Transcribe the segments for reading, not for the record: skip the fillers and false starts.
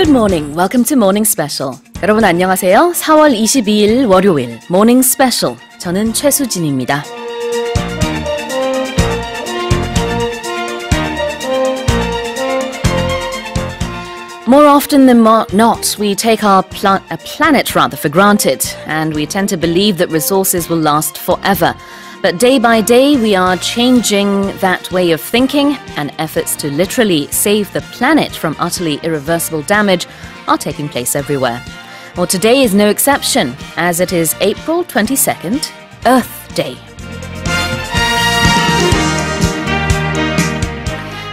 Good morning. Welcome to Morning Special. 여러분 안녕하세요. 4월 22일 월요일 Morning Special. 저는 최수진입니다. More often than not, we take our planet for granted, and we tend to believe that resources will last forever. But day by day, we are changing that way of thinking, and efforts to literally save the planet from utterly irreversible damage are taking place everywhere. Well, today is no exception, as it is April 22nd, Earth Day.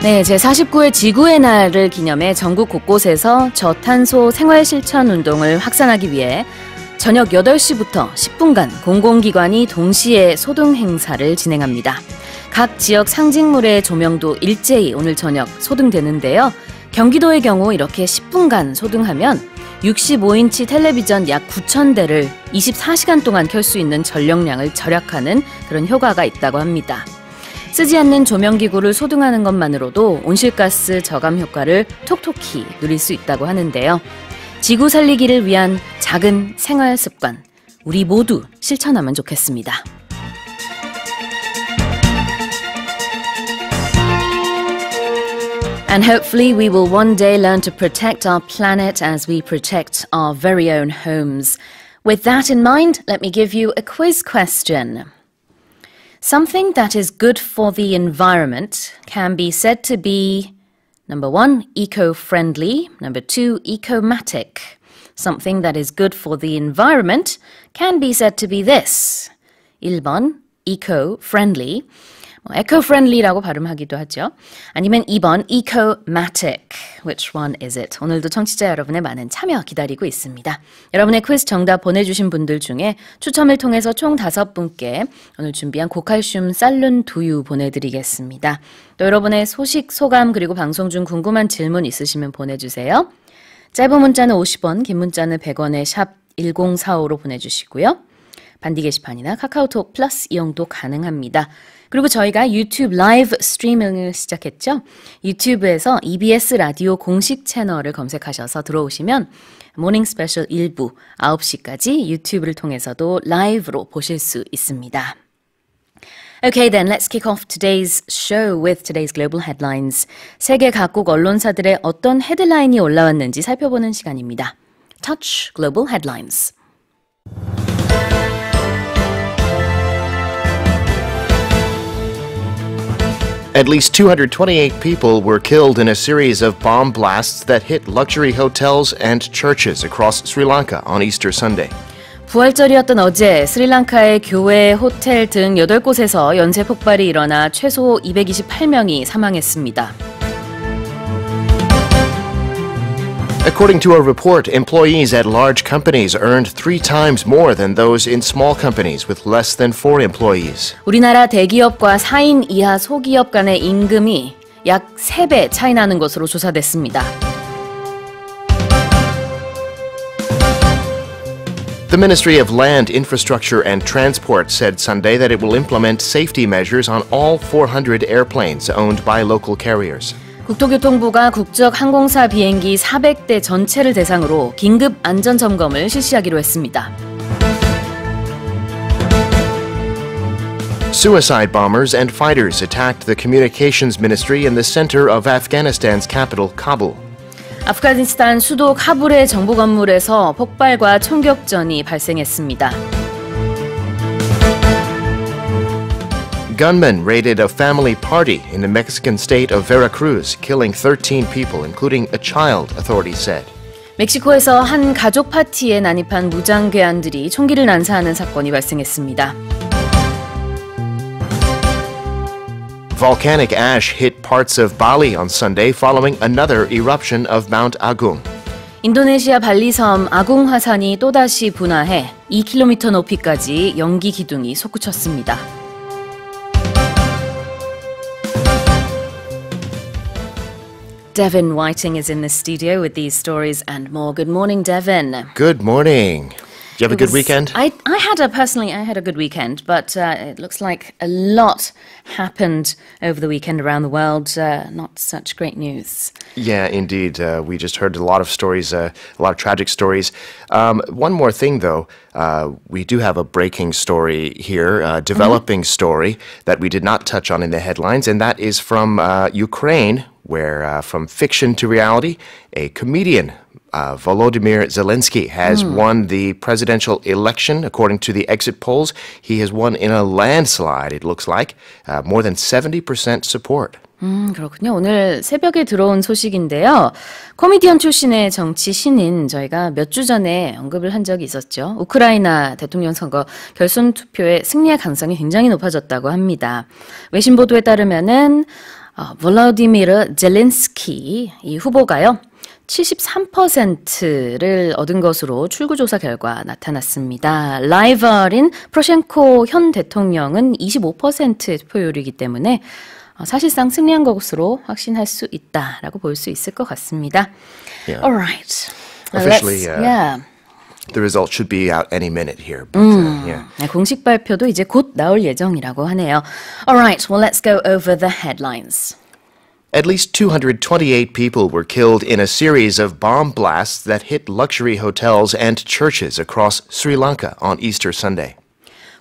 네, 제49회 지구의 날을 기념해 전국 곳곳에서 저탄소 생활실천 운동을 확산하기 위해 저녁 8시부터 10분간 공공기관이 동시에 소등 행사를 진행합니다. 각 지역 상징물의 조명도 일제히 오늘 저녁 소등되는데요. 경기도의 경우 이렇게 10분간 소등하면 65인치 텔레비전 약 9,000대를 24시간 동안 켤 수 있는 전력량을 절약하는 그런 효과가 있다고 합니다. 쓰지 않는 조명기구를 소등하는 것만으로도 온실가스 저감 효과를 톡톡히 누릴 수 있다고 하는데요. 지구 살리기를 위한 작은 생활 습관, 우리 모두 실천하면 좋겠습니다. And hopefully we will one day learn to protect our planet as we protect our very own homes. With that in mind, let me give you a quiz question. Something that is good for the environment can be said to be Number 1, eco-friendly. Number 2, ecomatic. Something that is good for the environment can be said to be this. 1번, eco-friendly. eco-friendly라고 발음하기도 하죠. 아니면 2번, ecomatic. Which one is it? 오늘도 청취자 여러분의 많은 참여 기다리고 있습니다. 여러분의 퀴즈 정답 보내주신 분들 중에 추첨을 통해서 총 5분께 오늘 준비한 고칼슘 쌀룬 두유 보내드리겠습니다. 또 여러분의 소식, 소감 그리고 방송 중 궁금한 질문 있으시면 보내주세요. 짧은 문자는 50원, 긴 문자는 100원에 샵 1045로 보내주시고요. 반디 게시판이나 카카오톡 플러스 이용도 가능합니다. 그리고 저희가 유튜브 라이브 스트리밍을 시작했죠. 유튜브에서 EBS 라디오 공식 채널을 검색하셔서 들어오시면 모닝 스페셜 1부 9시까지 유튜브를 통해서도 라이브로 보실 수 있습니다. Okay, then let's kick off today's show with today's global headlines. 세계 각국 언론사들의 어떤 헤드라인이 올라왔는지 살펴보는 시간입니다. Touch Global Headlines. At least 228 people were killed in a series of bomb blasts that hit luxury hotels and churches across Sri Lanka on Easter Sunday. 부활절이었던 어제 스리랑카의 교회, 호텔 등 8곳에서 연쇄 폭발이 일어나 최소 228명이 사망했습니다. According to a report, employees at large companies earned 3 times more than those in small companies with less than 4 employees. 우리나라 대기업과 4인 이하 소기업 간의 임금이 약 3배 차이 나는 것으로 조사됐습니다. The Ministry of Land, Infrastructure and Transport said Sunday that it will implement safety measures on all 400 airplanes owned by local carriers. 국토교통부가 국적항공사 비행기 400대 전체를 대상으로 긴급 안전점검을 실시하기로 했습니다. Suicide bombers and fighters attacked the communications ministry in the center of Afghanistan's capital, Kabul. 아프가니스탄 수도 카불의 정부 건물에서 폭발과 총격전이 발생했습니다. Gunmen raided a family party in the Mexican state of Veracruz, killing 13 people, including a child, authorities said. 멕시코에서 한 가족 파티에 난입한 무장괴한들이 총기를 난사하는 사건이 발생했습니다. Volcanic ash hit parts of Bali on Sunday following another eruption of Mount Agung. 인도네시아 발리섬 아궁 화산이 또다시 분화해 2km 높이까지 연기 기둥이 솟구쳤습니다. Devin Whiting is in the studio with these stories and more. Good morning, Devin. Good morning. you have a good weekend? I had a good weekend, but it looks like a lot happened over the weekend around the world. Not such great news. Yeah, indeed. We just heard a lot of stories, a lot of tragic stories. One more thing, though. We do have a breaking story here, a developing story that we did not touch on in the headlines, and that is from Ukraine, where from fiction to reality, a comedian, Volodymyr Zelensky, has won the presidential election. According to the exit polls, he has won in a landslide, it looks like, more than 70% support. 그렇군요. 오늘 새벽에 들어온 소식인데요. 코미디언 출신의 정치 신인 저희가 몇 주 전에 언급을 한 적이 있었죠. 우크라이나 대통령 선거 결선 투표의 승리의 가능성이 굉장히 높아졌다고 합니다. 외신 보도에 따르면은 볼로디미르 젤렌스키 이 후보가요. 73%를 얻은 것으로 출구조사 결과 나타났습니다. 라이벌인 프로셴코 현 대통령은 25%의 투표율이기 때문에 사실상 승리한 것으로 확신할 수 있다라고 볼 수 있을 것 같습니다. Yeah. All right. Officially, the result should be out any minute here. But, yeah. 공식 발표도 이제 곧 나올 예정이라고 하네요. All right. Well, let's go over the headlines. At least 228 people were killed in a series of bomb blasts that hit luxury hotels and churches across Sri Lanka on Easter Sunday.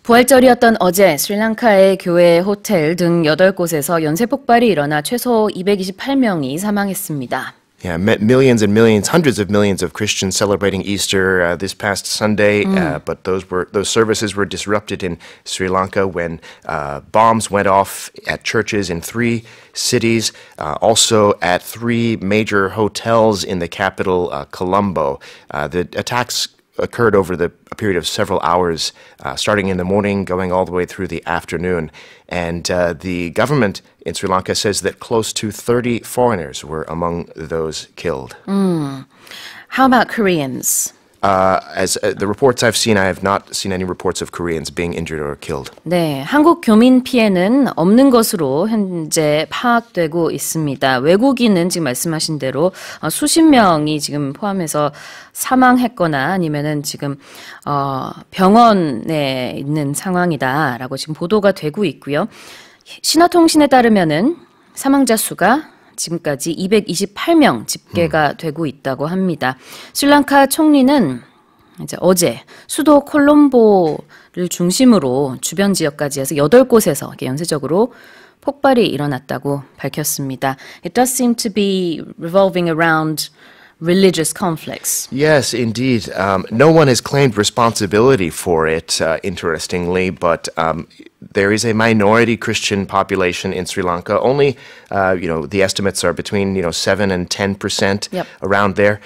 부활절이었던 어제 스리랑카의 교회, 호텔 등 8곳에서 연쇄 폭발이 일어나 최소 228명이 사망했습니다. Yeah, millions and millions, hundreds of millions of Christians celebrating Easter this past Sunday, but those services were disrupted in Sri Lanka when bombs went off at churches in 3 cities, also at 3 major hotels in the capital, Colombo. The attacks occurred over a period of several hours, starting in the morning, going all the way through the afternoon. And the government in Sri Lanka says that close to 30 foreigners were among those killed. How about Koreans? As the reports I've seen, I have not seen any reports of Koreans being injured or killed. 네, 한국 교민 피해는 없는 것으로 현재 파악되고 있습니다. 외국인은 지금 말씀하신 대로 수십 명이 지금 포함해서 사망했거나 아니면은 지금 병원에 있는 상황이다라고 지금 보도가 되고 있고요. 신화통신에 따르면은 사망자 수가 지금까지 228명 집계가 되고 있다고 합니다. 스리랑카 총리는 이제 어제 수도 콜롬보를 중심으로 주변 지역까지 해서 8곳에서 이렇게 연쇄적으로 폭발이 일어났다고 밝혔습니다. It does seem to be revolving around religious conflicts. Yes, indeed. No one has claimed responsibility for it, interestingly, but there is a minority Christian population in Sri Lanka. Only, the estimates are between 7 and 10%, around there.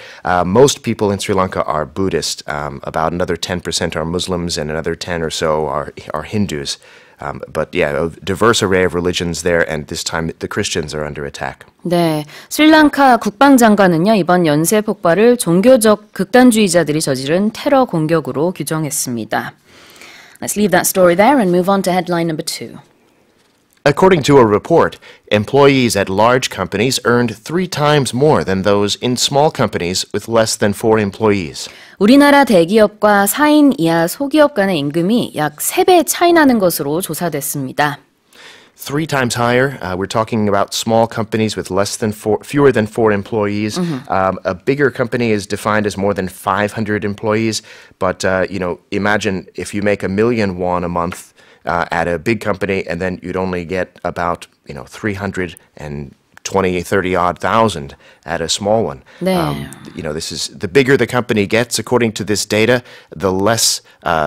Most people in Sri Lanka are Buddhist. About another 10% are Muslims, and another 10 or so are Hindus. But yeah, a diverse array of religions there, and this time the Christians are under attack. 네, 스리랑카 국방장관은요, 이번 연쇄 폭발을 종교적 극단주의자들이 저지른 테러 공격으로 규정했습니다. Let's leave that story there and move on to headline number 2. According to a report, employees at large companies earned 3 times more than those in small companies with less than 4 employees. 우리나라 대기업과 4인 이하 소기업 간의 임금이 약 3배 차이 나는 것으로 조사됐습니다. 3 times higher. We're talking about small companies with fewer than 4 employees. A bigger company is defined as more than 500 employees. But, imagine if you make $1 million a month at a big company, and then you'd only get about, 320,000-30,000 thousand at a small one. 네. This is the bigger the company gets, according to this data, the less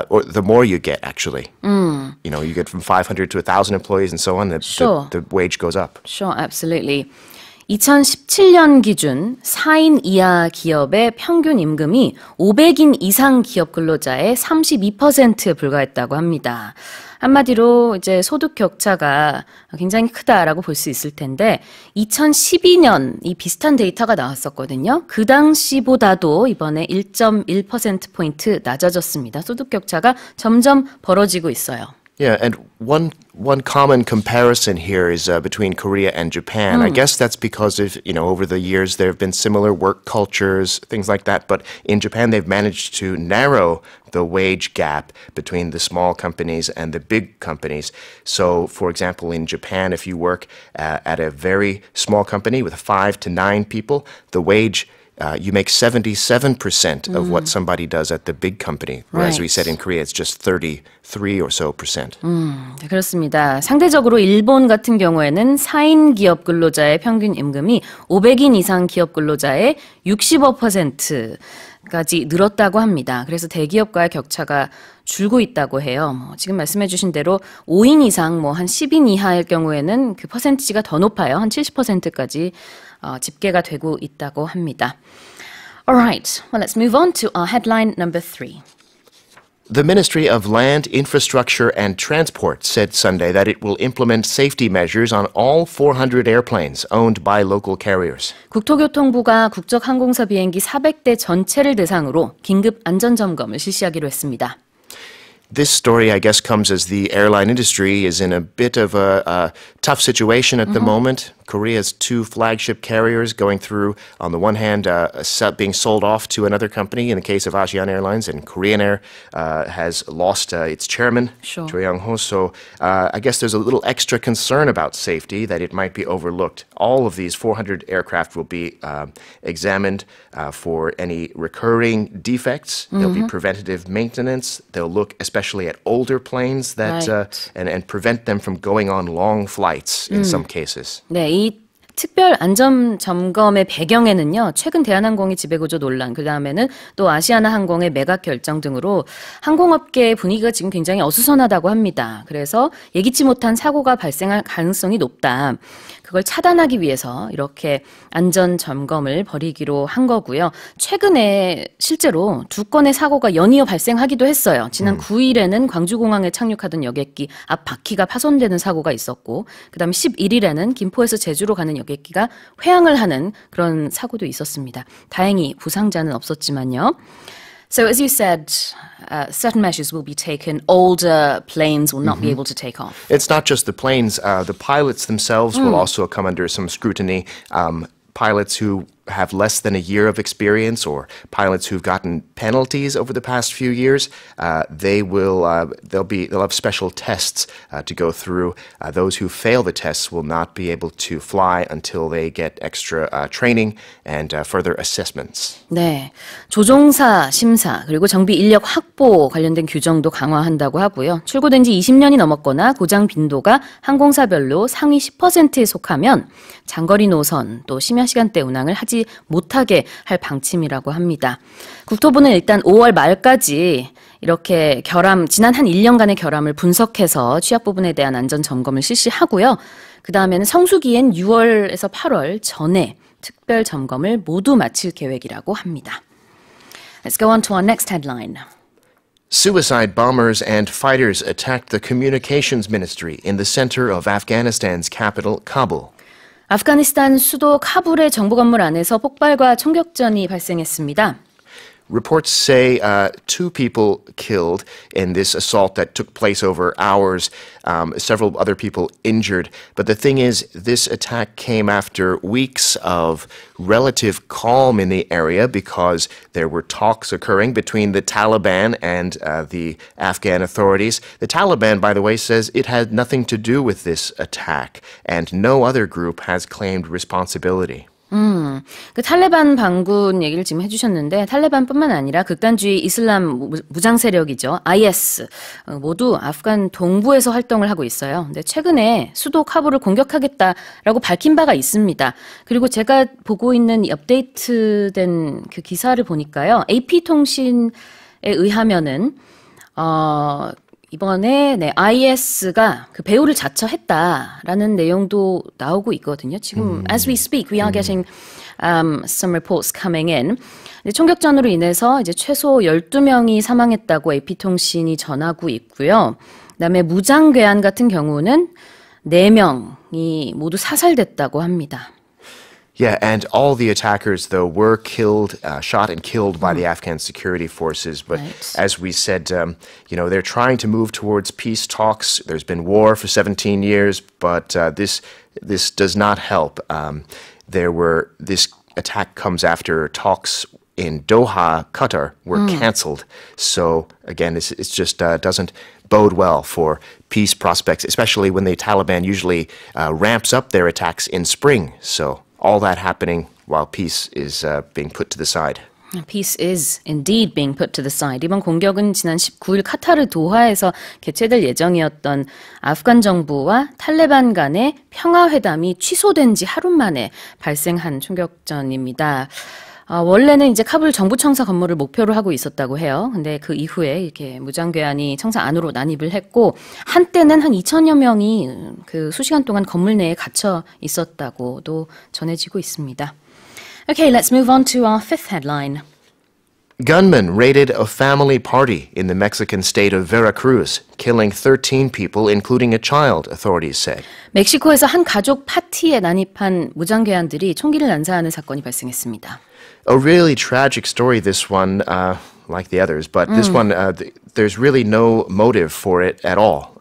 or the more you get actually. You get from 500 to 1,000 employees and so on. The wage goes up. Sure, absolutely. 2017년 기준 4인 이하 기업의 평균 임금이 500인 이상 기업 근로자의 32%에 불과했다고 합니다. 한마디로 이제 소득 격차가 굉장히 크다라고 볼 수 있을 텐데 2012년 이 비슷한 데이터가 나왔었거든요. 그 당시보다도 이번에 1.1%포인트 낮아졌습니다. 소득 격차가 점점 벌어지고 있어요. Yeah, and one common comparison here is between Korea and Japan. I guess that's because of, over the years there have been similar work cultures, things like that. But in Japan, they've managed to narrow the wage gap between the small companies and the big companies. So, for example, in Japan, if you work at a very small company with 5 to 9 people, the wage you make 77% of what somebody does at the big company. Whereas we said in Korea, it's just 33 or so %. 네, 그렇습니다. 상대적으로 일본 같은 경우에는 4인 기업 근로자의 평균 임금이 500인 이상 기업 근로자의 65%까지 늘었다고 합니다. 그래서 대기업과의 격차가 줄고 있다고 해요. 지금 말씀해 주신 대로 5인 이상 한 10인 이하일 경우에는 그 퍼센티지가 더 높아요. 한 70%까지 집계가 되고 있다고 합니다. Alright, well let's move on to our headline number 3. The Ministry of Land, Infrastructure and Transport said Sunday that it will implement safety measures on all 400 airplanes owned by local carriers. 국토교통부가 국적항공사 비행기 400대 전체를 대상으로 긴급 안전점검을 실시하기로 했습니다. This story, I guess, comes as the airline industry is in a bit of a tough situation at the moment. Korea's 2 flagship carriers going through, on the one hand, being sold off to another company in the case of ASEAN Airlines, and Korean Air has lost its chairman, Choi Young-ho. So I guess there's a little extra concern about safety that it might be overlooked. All of these 400 aircraft will be examined for any recurring defects. There'll be preventative maintenance. They'll look especially at older planes that and prevent them from going on long flights in some cases. 네, 이 특별 안전 점검의 배경에는요, 최근 대한항공의 지배구조 논란, 그 다음에는 또 아시아나항공의 매각 결정 등으로 항공업계의 분위기가 지금 굉장히 어수선하다고 합니다. 그래서 예기치 못한 사고가 발생할 가능성이 높다. 그걸 차단하기 위해서 이렇게 안전 점검을 벌이기로 한 거고요. 최근에 실제로 2건의 사고가 연이어 발생하기도 했어요. 지난 9일에는 광주공항에 착륙하던 여객기 앞 바퀴가 파손되는 사고가 있었고, 그 다음에 11일에는 김포에서 제주로 가는 여객기가 회항을 하는 그런 사고도 있었습니다. 다행히 부상자는 없었지만요. So as you said, certain measures will be taken. Older planes will not be able to take off. It's not just the planes. The pilots themselves will also come under some scrutiny. Pilots who have less than a year of experience or pilots who've gotten penalties over the past few years, they'll have special tests to go through. Those who fail the tests will not be able to fly until they get extra training and further assessments. 네, 조종사 심사 그리고 정비 인력 확보 관련된 규정도 강화한다고 하고요. 출고된 지 20년이 넘었거나 고장 빈도가 항공사별로 상위 10%에 속하면 장거리 노선 또 심야 시간대 운항을 하지 못하게 할 방침이라고 합니다. 국토부는 일단 5월 말까지 이렇게 지난 한 1년간의 결함을 분석해서 취약 부분에 대한 안전 점검을 실시하고요. 그 다음에는 성수기엔 6월에서 8월 전에 특별 점검을 모두 마칠 계획이라고 합니다. Let's go on to our next headline. Suicide bombers and fighters attacked the communications ministry in the center of Afghanistan's capital, Kabul. 아프가니스탄 수도 카불의 정부 건물 안에서 폭발과 총격전이 발생했습니다. Reports say 2 people killed in this assault that took place over hours, several other people injured. But the thing is, this attack came after weeks of relative calm in the area because there were talks occurring between the Taliban and the Afghan authorities. The Taliban, by the way, says it had nothing to do with this attack, and no other group has claimed responsibility. 그 탈레반 반군 얘기를 지금 해주셨는데 탈레반뿐만 아니라 극단주의 이슬람 무장 세력이죠. IS 모두 아프간 동부에서 활동을 하고 있어요. 근데 최근에 수도 카불을 공격하겠다라고 밝힌 바가 있습니다. 그리고 제가 보고 있는 이 업데이트된 그 기사를 보니까요. AP통신에 의하면은 이번에 IS가 그 배우를 자처했다라는 내용도 나오고 있거든요. 지금 as we speak, we are getting some reports coming in. 총격전으로 인해서 이제 최소 12명이 사망했다고 AP통신이 전하고 있고요. 그다음에 무장괴한 같은 경우는 4명이 모두 사살됐다고 합니다. Yeah, and all the attackers, though, were killed, shot and killed by the Afghan security forces. But as we said, they're trying to move towards peace talks. There's been war for 17 years, but this does not help. This attack comes after talks in Doha, Qatar, were canceled. So again, it just doesn't bode well for peace prospects, especially when the Taliban usually ramps up their attacks in spring. So all that happening while peace is being put to the side. Peace is indeed being put to the side. 이번 공격은 지난 19일 카타르 도하에서 개최될 예정이었던 아프간 정부와 탈레반 간의 평화회담이 취소된 지 하루 만에 발생한 총격전입니다. 원래는 이제 카불 정부청사 건물을 목표로 하고 있었다고 해요. 근데 그 이후에 이렇게 무장괴한이 청사 안으로 난입을 했고 한때는 한 2,000여 명이 그 수시간 동안 건물 내에 갇혀 있었다고도 전해지고 있습니다. Okay, let's move on to our fifth headline. Gunmen raided a family party in the Mexican state of Veracruz, killing 13 people, including a child, authorities said. 멕시코에서 한 가족 파티에 난입한 무장괴한들이 총기를 난사하는 사건이 발생했습니다. A really tragic story, this one, like the others, but this one, there's really no motive for it at all.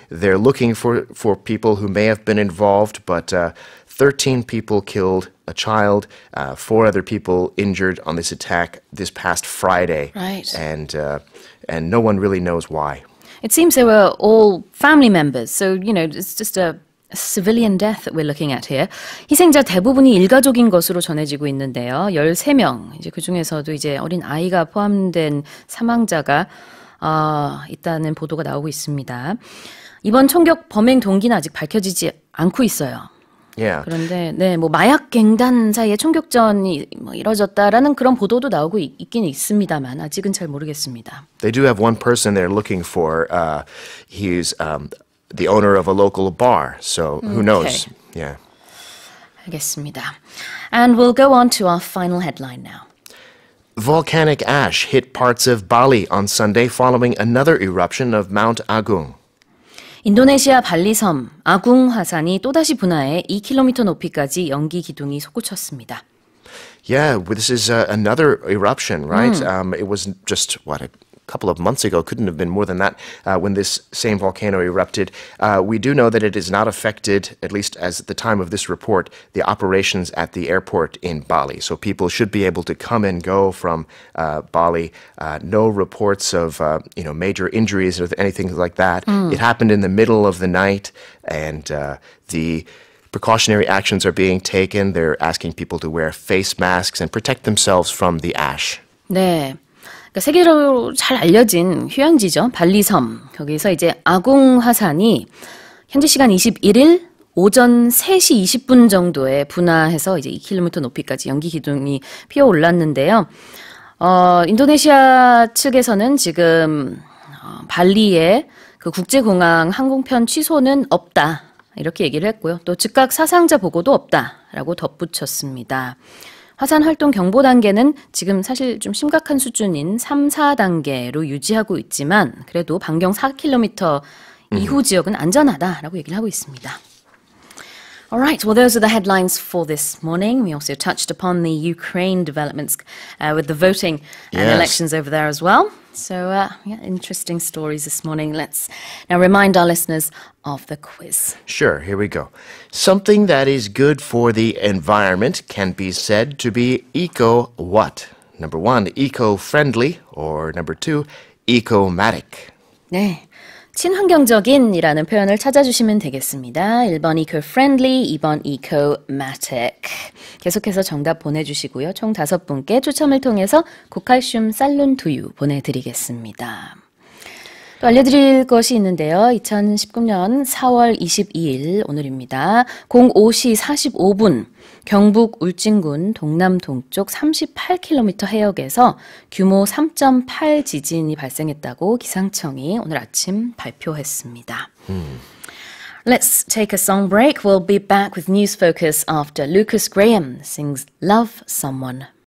They're looking for people who may have been involved, but 13 people killed, a child, 4 other people injured on this attack this past Friday. Right. And no one really knows why. It seems they were all family members, so, it's just a civilian death that we're looking at here. 희생자 대부분이 일가족인 것으로 전해지고 있는데요. 13명, 이제 그 중에서도 이제 어린 아이가 포함된 사망자가 있다는 보도가 나오고 있습니다. 이번 총격 범행 동기는 아직 밝혀지지 않고 있어요. Yeah. 그런데 마약 갱단 사이에 총격전이 이뤄졌다라는 그런 보도도 나오고 있긴 있습니다만 아직은 잘 모르겠습니다. They do have one person they're looking for. He's the owner of a local bar, so who knows? Okay. Yeah. 알겠습니다. And we'll go on to our final headline now. Volcanic ash hit parts of Bali on Sunday following another eruption of Mount Agung. 인도네시아 발리섬 아궁 화산이 또다시 분화해 2km 높이까지 연기 기둥이 솟구쳤습니다. Yeah, this is another eruption, right? It was just, a couple of months ago, couldn't have been more than that, when this same volcano erupted. We do know that it has not affected, at least as at the time of this report, the operations at the airport in Bali. So people should be able to come and go from Bali. No reports of major injuries or anything like that. It happened in the middle of the night, and the precautionary actions are being taken. They're asking people to wear face masks and protect themselves from the ash. 네. 그러니까 세계적으로 잘 알려진 휴양지죠. 발리섬. 거기서 이제 아궁 화산이 현지 시간 21일 오전 3시 20분 정도에 분화해서 이제 2km 높이까지 연기 기둥이 피어 올랐는데요. 인도네시아 측에서는 지금 발리에 그 국제공항 항공편 취소는 없다. 이렇게 얘기를 했고요. 또 즉각 사상자 보고도 없다라고 덧붙였습니다. 화산 활동 경보 단계는 지금 사실 좀 심각한 수준인 3, 4단계로 유지하고 있지만 그래도 반경 4km 이후 지역은 안전하다라고 얘기를 하고 있습니다. All right, well, those are the headlines for this morning. We also touched upon the Ukraine developments with the voting and elections over there as well. So, interesting stories this morning. Let's now remind our listeners of the quiz. Sure, here we go. Something that is good for the environment can be said to be eco-what? Number 1, eco-friendly, or number 2, eco-matic. 네. 친환경적인이라는 표현을 찾아주시면 되겠습니다. 1번 eco-friendly, 2번 eco-matic. 계속해서 정답 보내주시고요. 총 5분께 추첨을 통해서 고칼슘 쌀룬 두유 보내드리겠습니다. 또 알려드릴 것이 있는데요. 2019년 4월 22일 오늘입니다. 05시 45분 경북 울진군 동남동쪽 38km 해역에서 규모 3.8 지진이 발생했다고 기상청이 오늘 아침 발표했습니다. Let's take a song break. We'll be back with News Focus after Lucas Graham sings Love Someone.